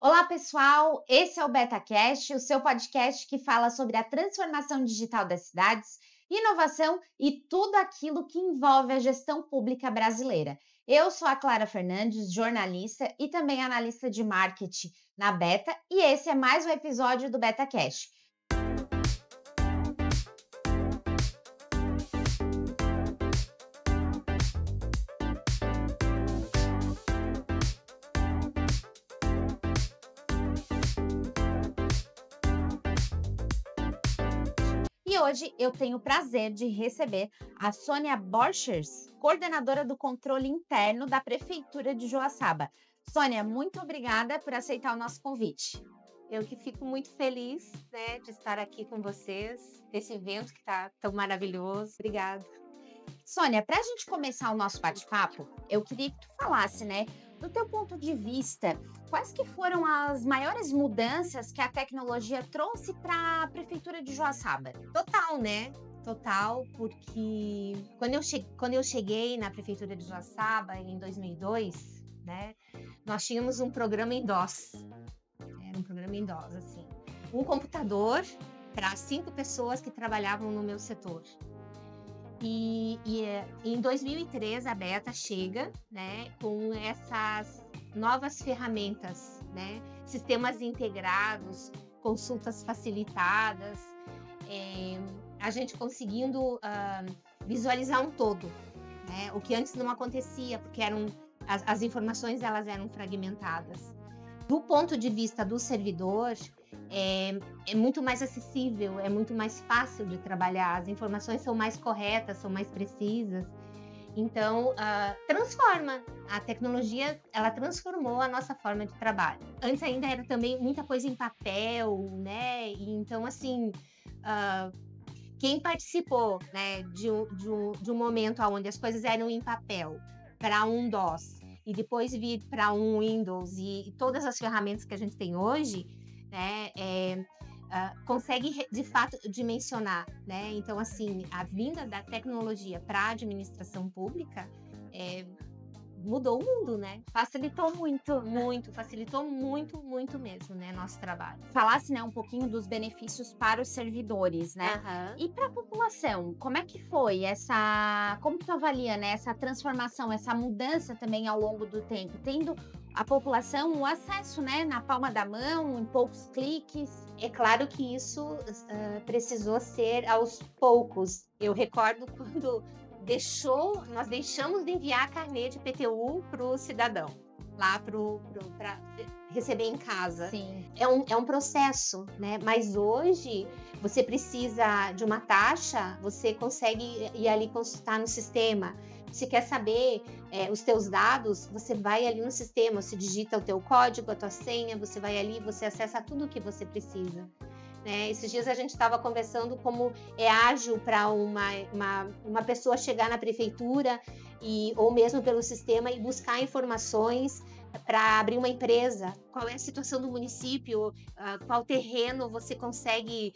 Olá, pessoal! Esse é o BetaCast, o seu podcast que fala sobre a transformação digital das cidades, inovação e tudo aquilo que envolve a gestão pública brasileira. Eu sou a Clara Fernandes, jornalista e também analista de marketing na Beta, e esse é mais um episódio do BetaCast. E hoje eu tenho o prazer de receber a Sônia Borchers, coordenadora do controle interno da Prefeitura de Joaçaba. Sônia, muito obrigada por aceitar o nosso convite. Eu que fico muito feliz, né, de estar aqui com vocês, desse evento que está tão maravilhoso. Obrigada. Sônia, para a gente começar o nosso bate-papo, eu queria que tu falasse, do teu ponto de vista, quais que foram as maiores mudanças que a tecnologia trouxe para a Prefeitura de Joaçaba? Total, né? Total, porque quando eu cheguei na Prefeitura de Joaçaba em 2002, né, nós tínhamos um programa em DOS. Era um programa em DOS, assim. Um computador para 5 pessoas que trabalhavam no meu setor. E em 2003 a Beta chega, né, com essas novas ferramentas, né, sistemas integrados, consultas facilitadas, a gente conseguindo visualizar um todo, né, o que antes não acontecia, porque as informações elas eram fragmentadas. Do ponto de vista do servidor, é muito mais acessível, é muito mais fácil de trabalhar, as informações são mais corretas, são mais precisas. Então, transforma. A tecnologia, ela transformou a nossa forma de trabalho. Antes ainda era também muita coisa em papel, né? E então, assim, quem participou, né, de um momento onde as coisas eram em papel para um DOS, e depois vir para um Windows e todas as ferramentas que a gente tem hoje, né, consegue de fato dimensionar, né? Então, assim, a vinda da tecnologia para a administração pública mudou o mundo, né? Facilitou muito. Muito, facilitou muito, muito mesmo, né, nosso trabalho. Falasse, um pouquinho dos benefícios para os servidores, né? Uhum. E para a população, como é que foi como tu avalia, né, essa transformação, essa mudança também ao longo do tempo, tendo a população o acesso, né, na palma da mão, em poucos cliques? É claro que isso precisou ser aos poucos. Eu recordo quando nós deixamos de enviar carnê de PTU para o cidadão, lá para receber em casa. Sim. É um processo, né? Mas hoje você precisa de uma taxa, você consegue ir ali consultar no sistema. Se quer saber os teus dados, você vai ali no sistema, você digita o teu código, a tua senha, você vai ali, você acessa tudo o que você precisa. Né? Esses dias a gente estava conversando como é ágil para uma pessoa chegar na prefeitura ou mesmo pelo sistema e buscar informações para abrir uma empresa. Qual é a situação do município, qual terreno você consegue,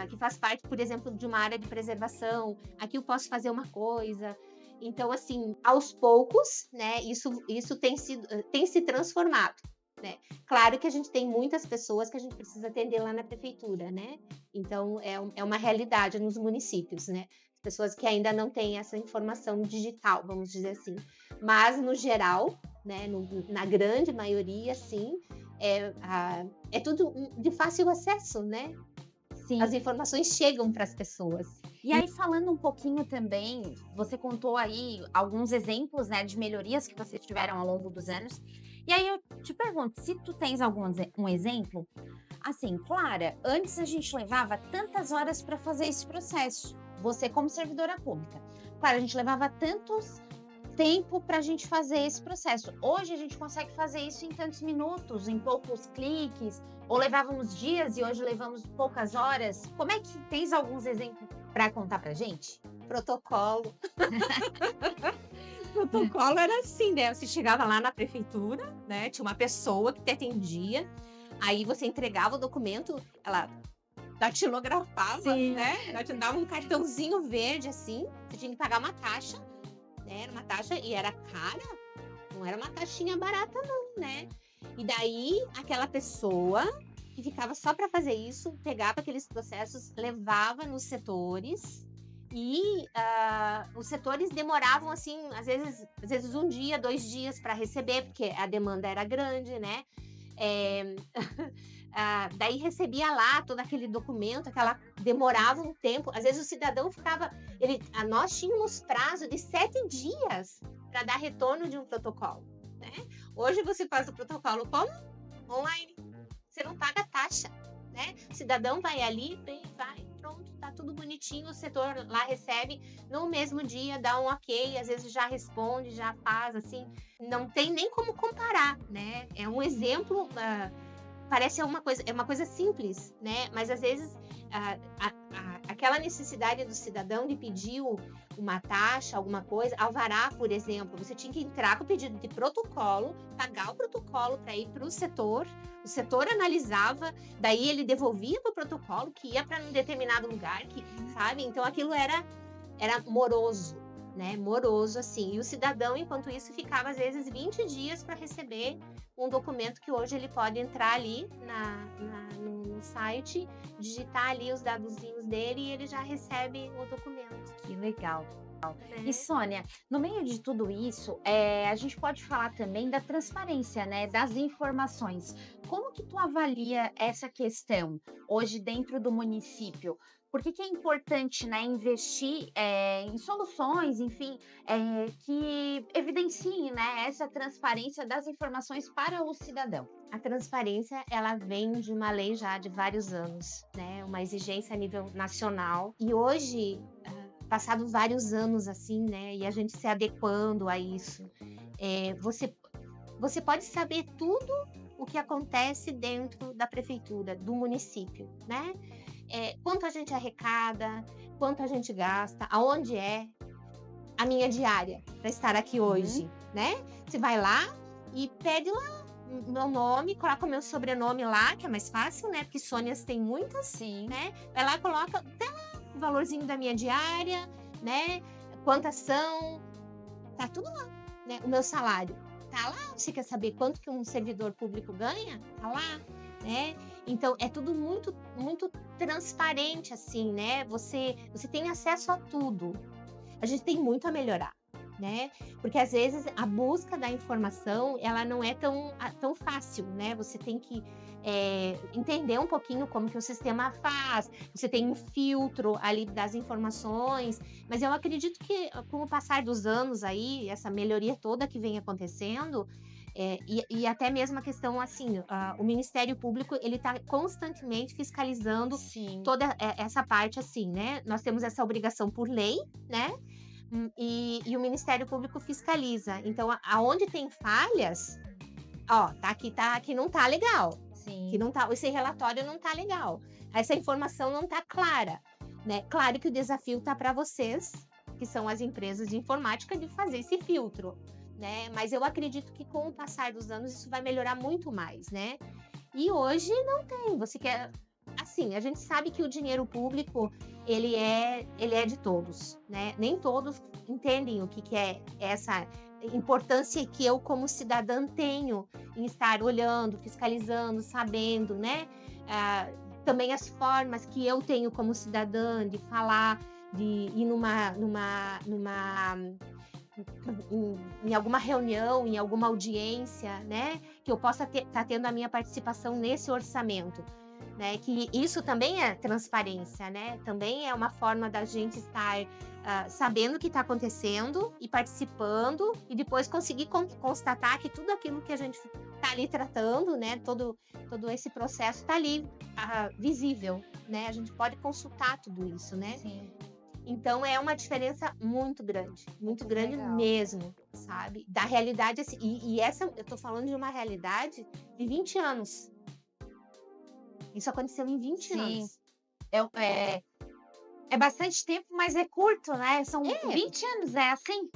que faz parte, por exemplo, de uma área de preservação, aqui eu posso fazer uma coisa. Então, assim, aos poucos, né, isso tem se transformado. Né? Claro que a gente tem muitas pessoas que a gente precisa atender lá na prefeitura, né? Então, é uma realidade nos municípios, né? Pessoas que ainda não têm essa informação digital, vamos dizer assim. Mas, no geral, né, na grande maioria, sim, é tudo de fácil acesso, né? Sim. As informações chegam para as pessoas. E aí, falando um pouquinho também, você contou aí alguns exemplos, né, de melhorias que vocês tiveram ao longo dos anos. E aí eu te pergunto, se tu tens um exemplo, assim, Clara, antes a gente levava tantas horas para fazer esse processo, você como servidora pública. Clara, a gente levava tantos tempo para a gente fazer esse processo. Hoje a gente consegue fazer isso em tantos minutos, em poucos cliques, ou levávamos dias e hoje levamos poucas horas. Como é que tens alguns exemplos para contar pra gente? Protocolo. Protocolo era assim, né? Você chegava lá na prefeitura, né? Tinha uma pessoa que te atendia, aí você entregava o documento, ela datilografava, Sim. Né? Ela te dava um cartãozinho verde, assim, você tinha que pagar uma taxa, né? Era uma taxa e era cara, não era uma taxinha barata, não, né? E daí, aquela pessoa que ficava só para fazer isso, pegava aqueles processos, levava nos setores e os setores demoravam, assim, às vezes 1 dia, 2 dias para receber, porque a demanda era grande, né? Daí recebia lá todo aquele documento, demorava um tempo. Às vezes o cidadão ficava... nós tínhamos prazo de 7 dias para dar retorno de um protocolo, né? Hoje você faz o protocolo como? Online. Você não paga taxa, né? O cidadão vai ali, vai, pronto, tá tudo bonitinho, o setor lá recebe no mesmo dia, dá um ok, às vezes já responde, já faz, assim, não tem nem como comparar, né? É um exemplo, parece uma coisa simples, né? Mas às vezes aquela necessidade do cidadão de pedir uma taxa, alguma coisa, alvará, por exemplo, você tinha que entrar com o pedido de protocolo, pagar o protocolo para ir para o setor analisava, daí ele devolvia para o protocolo, que ia para um determinado lugar, sabe? Então aquilo era moroso, né? Moroso, assim. E o cidadão, enquanto isso, ficava às vezes 20 dias para receber um documento que hoje ele pode entrar ali no site, digitar ali os dadozinhos dele e ele já recebe o documento. Que legal. E Sônia, no meio de tudo isso, a gente pode falar também da transparência, né, das informações. Como que tu avalia essa questão hoje dentro do município? Por que é importante, né, investir em soluções, enfim, que evidenciem, né, essa transparência das informações para o cidadão? A transparência, ela vem de uma lei já de vários anos, né, uma exigência a nível nacional. E hoje, passados vários anos assim, né, e a gente se adequando a isso, você pode saber tudo o que acontece dentro da prefeitura, do município, né? Quanto a gente arrecada, quanto a gente gasta, aonde é a minha diária para estar aqui hoje, né? Você vai lá e pede lá meu nome, coloca o meu sobrenome lá, que é mais fácil, né? Porque Sônias tem muitas, Sim. né? Vai lá, coloca até o valorzinho da minha diária, né? Quantas são, tá tudo lá, né? O meu salário tá lá. Você quer saber quanto que um servidor público ganha? Tá lá, né? Então, é tudo muito, muito transparente, assim, né? Você tem acesso a tudo. A gente tem muito a melhorar, né? Porque, às vezes, a busca da informação, ela não é tão fácil, né? Você tem que entender um pouquinho como que o sistema faz. Você tem um filtro ali das informações. Mas eu acredito que, com o passar dos anos aí, essa melhoria toda que vem acontecendo... E até mesmo a questão, assim, o Ministério Público, ele está constantemente fiscalizando Sim. toda essa parte, assim, né? Nós temos essa obrigação por lei, né? E o Ministério Público fiscaliza. Então, aonde tem falhas, ó, tá aqui não tá legal. Sim. Que não tá, esse relatório não tá legal. Essa informação não tá clara, né? Claro que o desafio tá para vocês, que são as empresas de informática, de fazer esse filtro, né? Mas eu acredito que com o passar dos anos isso vai melhorar muito mais, né? E hoje não tem. Você quer... Assim, a gente sabe que o dinheiro público, ele é de todos, né? Nem todos entendem o que é essa importância que eu, como cidadã, tenho em estar olhando, fiscalizando, sabendo, né? Também as formas que eu tenho como cidadã de falar, de ir em alguma reunião, em alguma audiência, né? Que eu possa estar tendo a minha participação nesse orçamento, né? Que isso também é transparência, né? Também é uma forma da gente estar sabendo o que está acontecendo e participando e depois conseguir constatar que tudo aquilo que a gente está ali tratando, né? Todo esse processo está ali visível, né? A gente pode consultar tudo isso, né? Sim. Então, é uma diferença muito grande Legal. mesmo, sabe? Da realidade, assim, e essa, eu tô falando de uma realidade de 20 anos. Isso aconteceu em 20 anos. É bastante tempo, mas é curto, né? São 20 anos, é assim?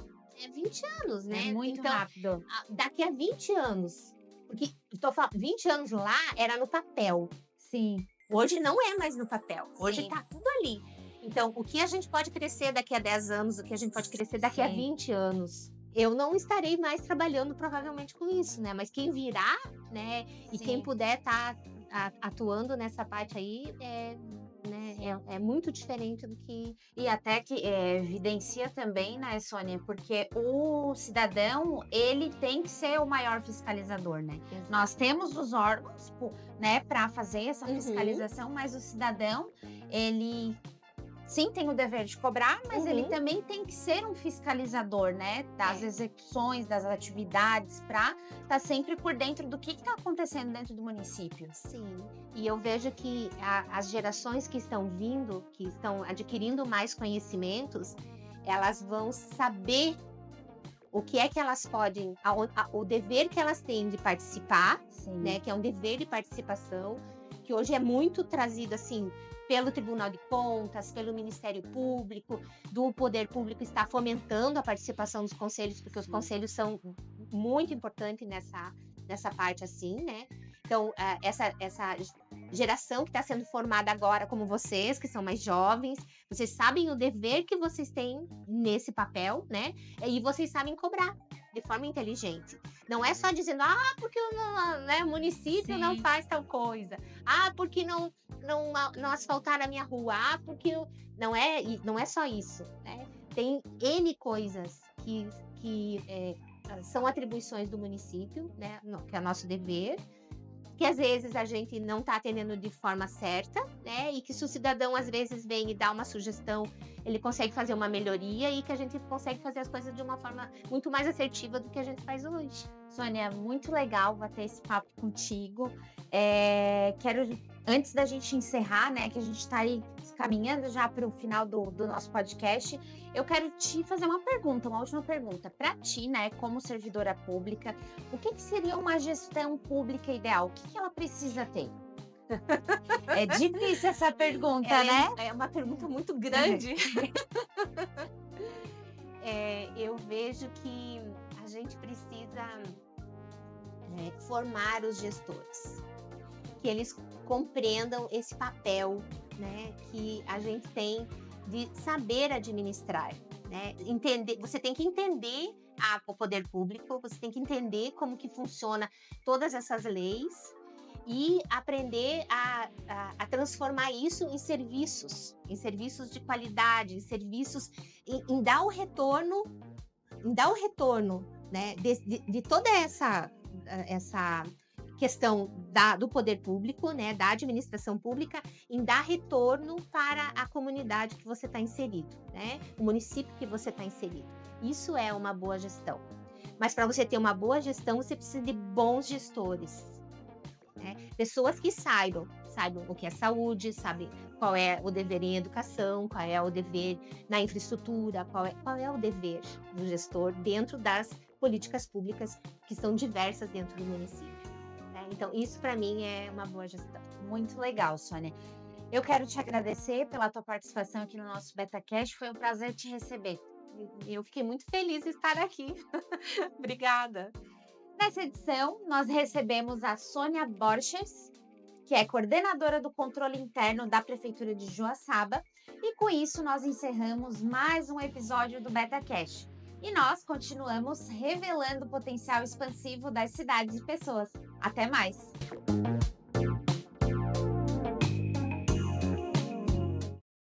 É 20 anos, né? É muito então, rápido. Daqui a 20 anos, porque eu tô falando, 20 anos lá era no papel. Sim. Hoje não é mais no papel. Hoje Sim. tá tudo ali. Então, o que a gente pode crescer daqui a 10 anos, o que a gente pode crescer daqui a Sim. 20 anos, eu não estarei mais trabalhando provavelmente com isso, né? Mas quem virá, né? E quem Sim. puder estar atuando nessa parte aí, né, é muito diferente do que... E até que evidencia também, né, Sônia, porque o cidadão, ele tem que ser o maior fiscalizador, né? Nós temos os órgãos, né, para fazer essa fiscalização, mas o cidadão, ele sim tem o dever de cobrar, mas ele também tem que ser um fiscalizador, né, das execuções, das atividades, para estar sempre por dentro do que está acontecendo dentro do município. Sim, e eu vejo que as gerações que estão vindo, que estão adquirindo mais conhecimentos, elas vão saber o que é que elas podem, o dever que elas têm de participar, né, que é um dever de participação, que hoje é muito trazido assim pelo Tribunal de Contas, pelo Ministério Público, do Poder Público está fomentando a participação dos conselhos, porque os conselhos são muito importantes nessa parte assim, né? Então, essa geração que está sendo formada agora, como vocês, que são mais jovens, vocês sabem o dever que vocês têm nesse papel, né? E vocês sabem cobrar de forma inteligente. Não é só dizendo, porque o município não faz tal coisa. Porque não asfaltaram a minha rua. Porque não é só isso, né? Tem N coisas que são atribuições do município, né? Que é nosso dever, que às vezes a gente não está atendendo de forma certa, né? E que se o cidadão às vezes vem e dá uma sugestão, ele consegue fazer uma melhoria e que a gente consegue fazer as coisas de uma forma muito mais assertiva do que a gente faz hoje. Sônia, muito legal bater esse papo contigo. Quero, antes da gente encerrar, né, que a gente está aí caminhando já para o final do nosso podcast, eu quero te fazer uma última pergunta. Para ti, né, como servidora pública, o que seria uma gestão pública ideal? O que ela precisa ter? É difícil essa pergunta, né? É uma pergunta muito grande. Eu vejo que a gente precisa formar os gestores, que eles compreendam esse papel, né, que a gente tem de saber administrar, né? Você tem que entender o poder público, você tem que entender como que funciona todas essas leis e aprender a transformar isso em serviços de qualidade, em serviços, em dar o retorno, né, de toda essa questão do poder público, né, da administração pública, em dar retorno para a comunidade que você está inserido, né, o município que você está inserido. Isso é uma boa gestão. Mas para você ter uma boa gestão, você precisa de bons gestores, né? Pessoas que saibam o que é saúde, sabem qual é o dever em educação, qual é o dever na infraestrutura, qual é o dever do gestor dentro das políticas públicas que são diversas dentro do município, né? Então, isso para mim é uma boa gestão. Muito legal, Sônia. Eu quero te agradecer pela tua participação aqui no nosso BetaCast. Foi um prazer te receber. Eu fiquei muito feliz de estar aqui. Obrigada. Nessa edição, nós recebemos a Sônia Borges, que é coordenadora do controle interno da Prefeitura de Joaçaba. E com isso, nós encerramos mais um episódio do BetaCast. E nós continuamos revelando o potencial expansivo das cidades e pessoas. Até mais!